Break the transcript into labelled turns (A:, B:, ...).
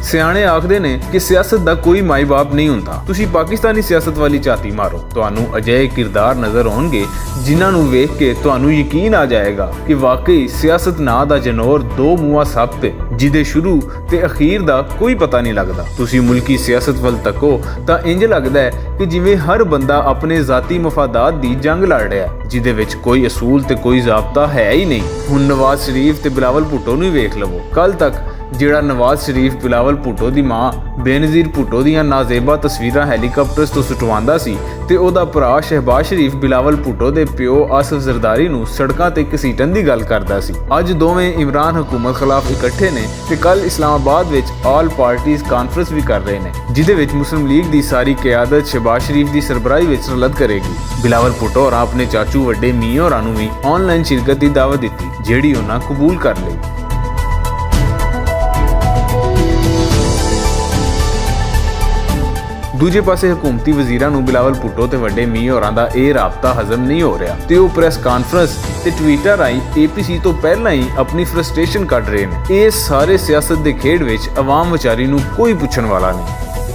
A: ਸਿਆਣੇ ਆਖਦੇ ਨੇ ਕਿ ਸਿਆਸਤ ਦਾ ਕੋਈ ਮਾਈ-ਬਾਪ ਨਹੀਂ ਹੁੰਦਾ। ਤੁਸੀਂ ਪਾਕਿਸਤਾਨੀ ਸਿਆਸਤ ਵਾਲੀ ਝਾਤੀ ਮਾਰੋ, ਤੁਹਾਨੂੰ ਅਜਿਹੇ ਕਿਰਦਾਰ ਨਜ਼ਰ ਆਉਣਗੇ ਜਿਨ੍ਹਾਂ ਨੂੰ ਵੇਖ ਕੇ ਤੁਹਾਨੂੰ ਯਕੀਨ ਆ ਜਾਏਗਾ ਕਿ ਵਾਕਈ ਸਿਆਸਤ ਨਾਂ ਦਾ ਜਨੌਰ ਦੋ ਮੂੰਹਾਂ ਸੱਪ ਹੈ ਜਿਹਦੇ ਸ਼ੁਰੂ ਤੇ ਅਖੀਰ ਦਾ ਕੋਈ ਪਤਾ ਨਹੀਂ ਲੱਗਦਾ। ਤੁਸੀਂ ਮੁਲਕੀ ਸਿਆਸਤ ਵੱਲ ਤੱਕੋ ਤਾਂ ਇੰਜ ਲੱਗਦਾ ਹੈ ਕਿ ਜਿਵੇਂ ਹਰ ਬੰਦਾ ਆਪਣੇ ਜ਼ਾਤੀ ਮਫਾਦਾਤ ਦੀ ਜੰਗ ਲੜ ਰਿਹਾ, ਜਿਹਦੇ ਵਿੱਚ ਕੋਈ ਅਸੂਲ ਤੇ ਕੋਈ ਜ਼ਾਬਤਾ ਹੈ ਹੀ ਨਹੀਂ। ਹੁਣ ਨਵਾਜ਼ ਸ਼ਰੀਫ ਤੇ ਬਿਲਾਵਲ ਭੁੱਟੋ ਨੂੰ ਵੇਖ ਲਵੋ। ਕੱਲ ਤੱਕ ਜਿਹੜਾ ਨਵਾਜ਼ ਸ਼ਰੀਫ ਬਿਲਾਵਲ ਭੁੱਟੋ ਦੀ ਮਾਂ ਬੇਨਜ਼ੀਰ ਭੁੱਟੋ ਦੀਆਂ ਨਾਜ਼ੇਬਾ ਤਸਵੀਰਾਂ ਹੈਲੀਕਾਪਟਰਸ ਤੋਂ ਸੁਟਵਾਉਂਦਾ ਸੀ ਤੇ ਉਹਦਾ ਭਰਾ ਸ਼ਹਿਬਾਜ਼ ਸ਼ਰੀਫ ਬਿਲਾਵਲ ਭੁੱਟੋ ਦੇ ਪਿਓ ਆਸਫ ਜ਼ਰਦਾਰੀ ਨੂੰ ਸੜਕਾਂ ਤੇ ਘਸੀਟਣ ਦੀ ਗੱਲ ਕਰਦਾ ਸੀ, ਅੱਜ ਦੋਵੇਂ ਇਮਰਾਨ ਹਕੂਮਤ ਖਿਲਾਫ ਇਕੱਠੇ ਨੇ ਤੇ ਕੱਲ ਇਸਲਾਮਾਬਾਦ ਵਿੱਚ ਆਲ ਪਾਰਟੀਜ਼ ਕਾਨਫਰੰਸ ਵੀ ਕਰ ਰਹੇ ਨੇ, ਜਿਹਦੇ ਵਿੱਚ ਮੁਸਲਿਮ ਲੀਗ ਦੀ ਸਾਰੀ ਕਿਆਦਤ ਸ਼ਹਿਬਾਜ਼ ਸ਼ਰੀਫ ਦੀ ਸਰਬਰਾਹੀ ਵਿੱਚ ਰਲਦ ਕਰੇਗੀ। ਬਿਲਾਵਲ ਭੁੱਟੋ ਹੋਰਾਂ ਆਪਣੇ ਚਾਚੂ ਵੱਡੇ ਮੀਆਂ ਹੋਰਾਂ ਨੂੰ ਵੀ ਆਨਲਾਈਨ ਸ਼ਿਰਕਤ ਦੀ ਦਾਵਤ ਦਿੱਤੀ, ਜਿਹੜੀ ਉਹਨਾਂ ਕਬੂਲ ਕਰ ਲਈ। ਦੂਜੇ ਪਾਸੇ ਹਕੂਮਤੀ ਵਜ਼ੀਰਾਂ ਨੂੰ ਬਿਲਾਵਲ ਭੁੱਟੋ ਤੇ ਵੱਡੇ ਮੀਆਂ ਹੋਰਾਂ ਦਾ ਇਹ ਰਾਬਤਾ ਹਜ਼ਮ ਨਹੀਂ ਹੋ ਰਿਹਾ ਤੇ ਉਹ ਪ੍ਰੈਸ ਕਾਨਫਰੰਸ ਤੇ ਟਵੀਟਰ ਰਾਹੀਂ APC ਤੋਂ ਪਹਿਲਾਂ ਹੀ ਆਪਣੀ ਫਰਸਟ੍ਰੇਸ਼ਨ ਕੱਢ ਰਹੇ ਨੇ। ਇਹ ਸਾਰੇ ਸਿਆਸਤ ਦੇ ਖੇਡ ਵਿੱਚ ਆਵਾਮ ਵਿਚਾਰੀ ਨੂੰ ਕੋਈ ਪੁੱਛਣ ਵਾਲਾ ਨਹੀਂ।